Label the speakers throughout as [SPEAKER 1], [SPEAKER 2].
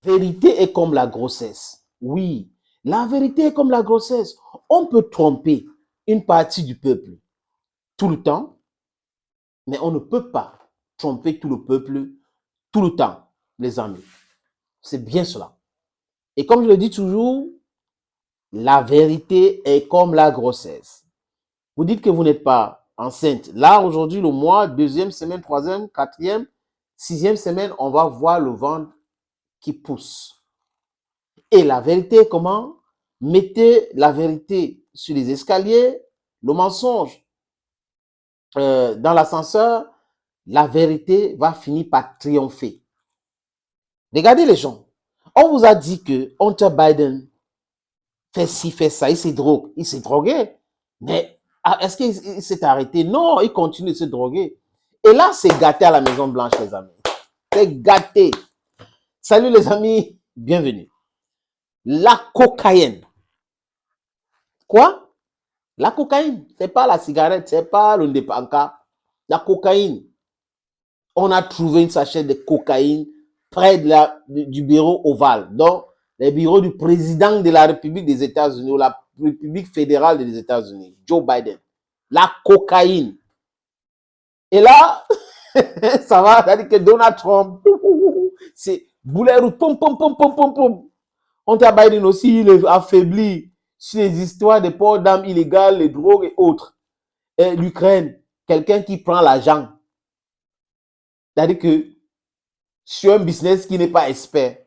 [SPEAKER 1] Vérité est comme la grossesse. Oui, la vérité est comme la grossesse. On peut tromper une partie du peuple tout le temps, mais on ne peut pas tromper tout le peuple tout le temps, les amis. C'est bien cela. Et comme je le dis toujours, la vérité est comme la grossesse. Vous dites que vous n'êtes pas enceinte. Là, aujourd'hui, le mois, deuxième semaine, troisième, quatrième, sixième semaine, on va voir le ventre qui pousse. Et la vérité est comment? Mettez la vérité sur les escaliers, le mensonge dans l'ascenseur, la vérité va finir par triompher. Regardez les gens. On vous a dit que Hunter Biden fait ci, fait ça, il s'est drogué. Mais est-ce qu'il s'est arrêté? Non, il continue de se droguer. Et là, c'est gâté à la Maison Blanche, les amis. C'est gâté. Salut les amis, bienvenue. La cocaïne. Quoi? La cocaïne, c'est pas la cigarette, c'est pas le dépanka. La cocaïne. On a trouvé une sachet de cocaïne près du bureau ovale, donc les bureaux du président de la République des États-Unis ou la République fédérale des États-Unis, Joe Biden. La cocaïne. Et là, ça va, c'est-à-dire que Donald Trump, c'est boulet rouge, pom, pom, pom, pom, pom, pom. Hunter Biden aussi, il est affaibli sur les histoires de ports d'armes illégales, les drogues et autres. Et l'Ukraine, quelqu'un qui prend l'argent. C'est-à-dire que sur un business qui n'est pas expert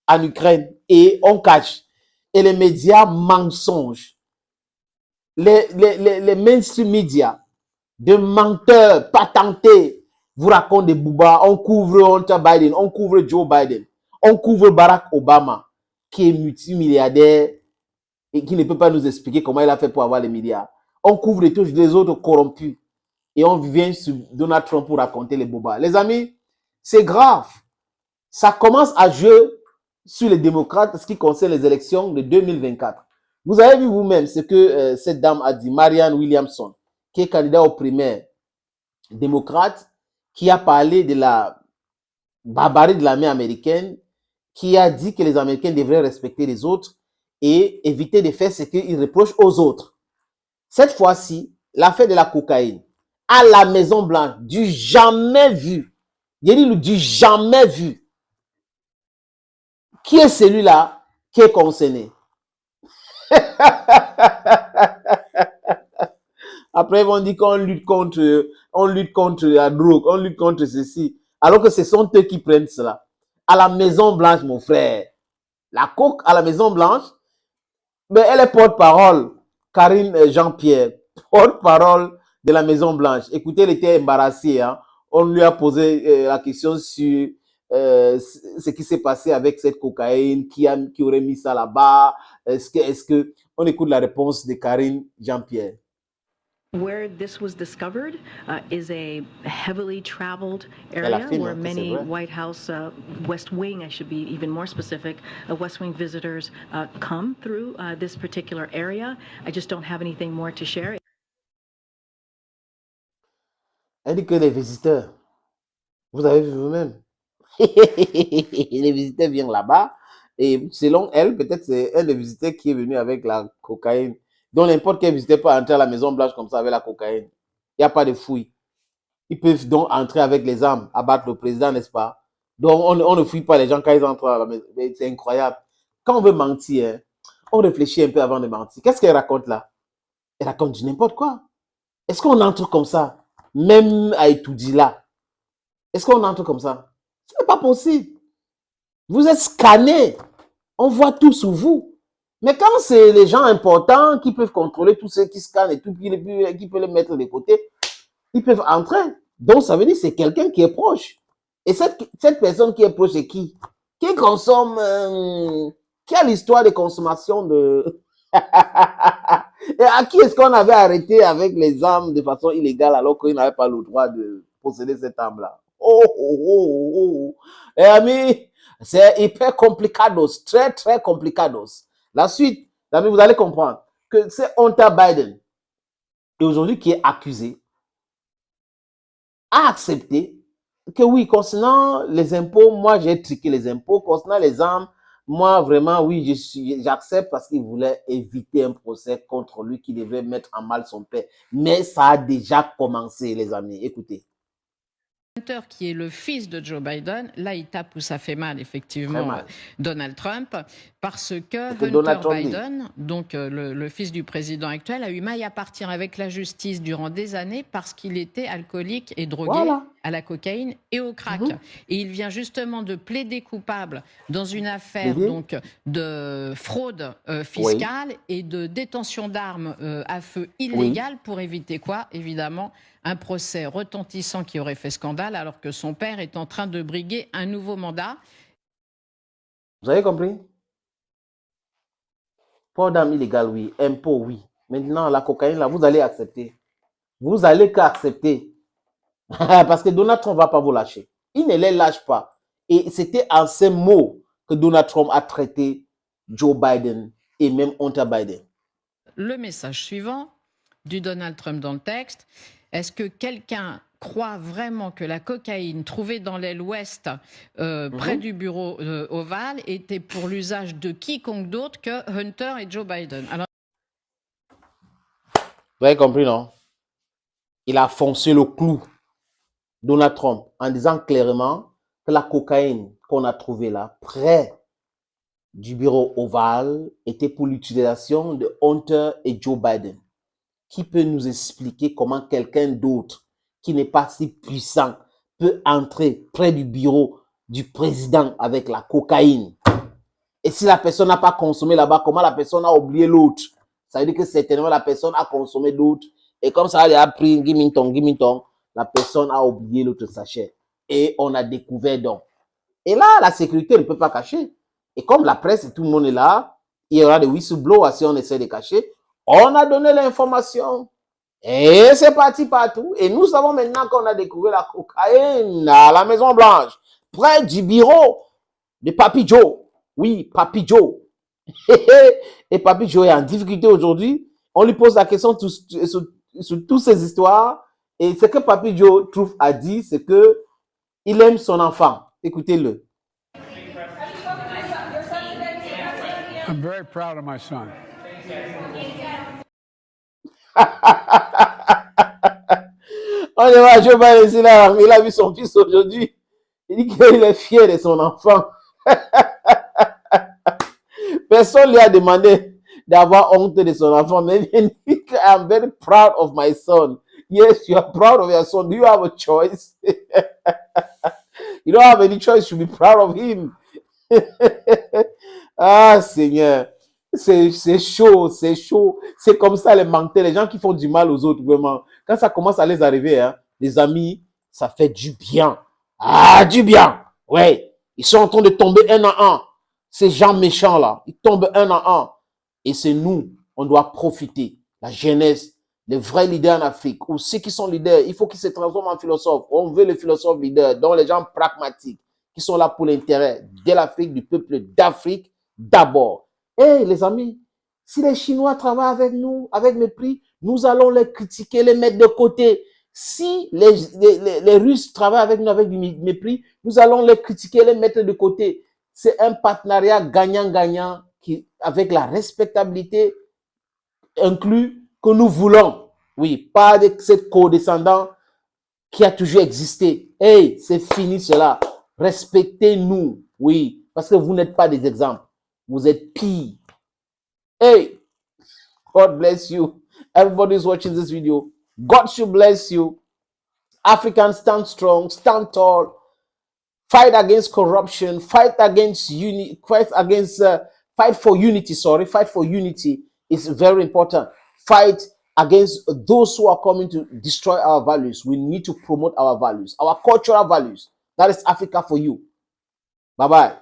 [SPEAKER 1] en Ukraine et on cache. Et les médias mensonges, les mainstream médias de menteurs patentés vous racontent des boubas. On couvre Hunter Biden, on couvre Joe Biden, on couvre Barack Obama qui est multimilliardaire et qui ne peut pas nous expliquer comment il a fait pour avoir les milliards. On couvre les autres corrompus et on vient sur Donald Trump pour raconter les boubas. Les amis, c'est grave. Ça commence à jouer sur les démocrates ce qui concerne les élections de 2024. Vous avez vu vous-même ce que cette dame a dit, Marianne Williamson, qui est candidat aux primaires démocrate, qui a parlé de la barbarie de l'armée américaine, qui a dit que les Américains devraient respecter les autres et éviter de faire ce qu'ils reprochent aux autres. Cette fois-ci, l'affaire de la cocaïne à la Maison-Blanche, du jamais vu. Il dit du jamais vu. Qui est celui-là qui est concerné? Après, ils vont dire qu'on lutte contre la drogue, on lutte contre ceci. Alors que ce sont eux qui prennent cela. À la Maison-Blanche, mon frère. La coke à la Maison-Blanche, mais elle est porte-parole. Karine Jean-Pierre, porte-parole de la Maison-Blanche. Écoutez, elle était embarrassée. Hein. On lui a posé la question sur ce qui s'est passé avec cette cocaïne, qui aurait mis ça là-bas. Est-ce que on écoute la réponse de Karine Jean-Pierre.
[SPEAKER 2] Where this was discovered is a heavily traveled area where many White House, West Wing, I should be even more specific, West Wing visitors come through this particular area. I just don't have anything more to share.
[SPEAKER 1] Elle dit que les visiteurs, vous avez vu vous-même, les visiteurs viennent là-bas et selon elle, peut-être c'est un des visiteurs qui est venu avec la cocaïne. Donc, n'importe quel visiteur peut entrer à la Maison-Blanche comme ça avec la cocaïne. Il n'y a pas de fouille. Ils peuvent donc entrer avec les armes, abattre le président, n'est-ce pas? Donc, on ne fouille pas les gens quand ils entrent à la maison. C'est incroyable. Quand on veut mentir, hein, on réfléchit un peu avant de mentir. Qu'est-ce qu'elle raconte là? Elle raconte du n'importe quoi. Est-ce qu'on entre comme ça? Même à étudier là. Est-ce qu'on entre comme ça? Ce n'est pas possible. Vous êtes scanné. On voit tout sur vous. Mais quand c'est les gens importants qui peuvent contrôler tous ceux qui scannent et tout, qui peuvent les mettre de côté, ils peuvent entrer. Donc, ça veut dire que c'est quelqu'un qui est proche. Et cette personne qui est proche, c'est qui? Qui consomme, qui a l'histoire de consommation de... Et à qui est-ce qu'on avait arrêté avec les armes de façon illégale alors qu'il n'avait pas le droit de posséder cette arme-là? Et amis, c'est hyper complicados, très, très complicados. La suite, amis, vous allez comprendre que c'est Hunter Biden, et aujourd'hui qui est accusé, a accepté que oui, concernant les impôts, moi, j'ai triqué les impôts. Concernant les armes, moi, vraiment, oui, j'accepte parce qu'il voulait éviter un procès contre lui qui devait mettre en mal son père. Mais ça a déjà commencé, les amis. Écoutez.
[SPEAKER 3] Hunter, qui est le fils de Joe Biden, là, il tape où ça fait mal, effectivement, Donald Trump, parce que Hunter Biden, donc le fils du président actuel, a eu maille à partir avec la justice durant des années parce qu'il était alcoolique et drogué à la cocaïne et au crack. Et il vient justement de plaider coupable dans une affaire donc, de fraude fiscale et de détention d'armes à feu illégale pour éviter quoi? Évidemment, un procès retentissant qui aurait fait scandale alors que son père est en train de briguer un nouveau mandat.
[SPEAKER 1] Vous avez compris? Port d'armes illégales, oui. Impôt, oui. Maintenant, la cocaïne, là, vous allez accepter. Vous allez qu'accepter. Parce que Donald Trump ne va pas vous lâcher. Il ne les lâche pas. Et c'était en ces mots que Donald Trump a traité Joe Biden et même Hunter Biden.
[SPEAKER 3] Le message suivant du Donald Trump dans le texte. Est-ce que quelqu'un croit vraiment que la cocaïne trouvée dans l'aile ouest, près du bureau ovale, était pour l'usage de quiconque d'autre que Hunter et Joe Biden? Alors...
[SPEAKER 1] Vous avez compris, non? Il a foncé le clou, Donald Trump, en disant clairement que la cocaïne qu'on a trouvée là, près du bureau ovale, était pour l'utilisation de Hunter et Joe Biden. Qui peut nous expliquer comment quelqu'un d'autre qui n'est pas si puissant peut entrer près du bureau du président avec la cocaïne? Et si la personne n'a pas consommé là-bas, comment la personne a oublié l'autre? Ça veut dire que certainement la personne a consommé d'autres. Et comme ça, elle a pris Giminton, la personne a oublié l'autre sachet. Et on a découvert donc. Et là, la sécurité ne peut pas cacher. Et comme la presse et tout le monde est là, il y aura des whistleblowers si on essaie de cacher. On a donné l'information et c'est parti partout. Et nous savons maintenant qu'on a découvert la cocaïne à la Maison Blanche, près du bureau de Papi Joe. Oui, Papi Joe. Et Papi Joe est en difficulté aujourd'hui. On lui pose la question sur toutes ces histoires. Et ce que Papi Joe trouve à dire, c'est que il aime son enfant. Écoutez-le.
[SPEAKER 4] I'm very proud of my son.
[SPEAKER 1] On est là, Joe Biden, là, il a vu son fils aujourd'hui. Il dit qu'il est fier de son enfant. Personne lui a demandé d'avoir honte de son enfant, mais il dit I'm very proud of my son. Yes, you are proud of your son. Do you have a choice? You don't have any choice. You should be proud of him. Ah, Seigneur. C'est chaud, c'est chaud. C'est comme ça les menteurs, les gens qui font du mal aux autres, vraiment. Quand ça commence à les arriver, hein, les amis, ça fait du bien. Ah, du bien. Ouais. Ils sont en train de tomber un à un. Ces gens méchants là, ils tombent un à un. Et c'est nous, on doit profiter. La jeunesse, les vrais leaders en Afrique, ou ceux qui sont leaders, il faut qu'ils se transforment en philosophes. On veut les philosophes leaders, dont les gens pragmatiques, qui sont là pour l'intérêt de l'Afrique, du peuple d'Afrique d'abord. Hey, les amis, si les Chinois travaillent avec nous, avec mépris, nous allons les critiquer, les mettre de côté. Si les Russes travaillent avec nous avec du mépris, nous allons les critiquer, les mettre de côté. C'est un partenariat gagnant-gagnant qui, avec la respectabilité inclus que nous voulons. Oui, pas de cette co-descendant qui a toujours existé. Hey, c'est fini cela. Respectez-nous. Oui, parce que vous n'êtes pas des exemples. Vous êtes pire. Hey, God bless you. Everybody is watching this video. God should bless you. Africans, stand strong, stand tall. Fight against corruption. Fight against unity. Fight for unity. Sorry, fight for unity is very important. Fight against those who are coming to destroy our values. We need to promote our values, our cultural values. That is Africa for you. Bye-bye.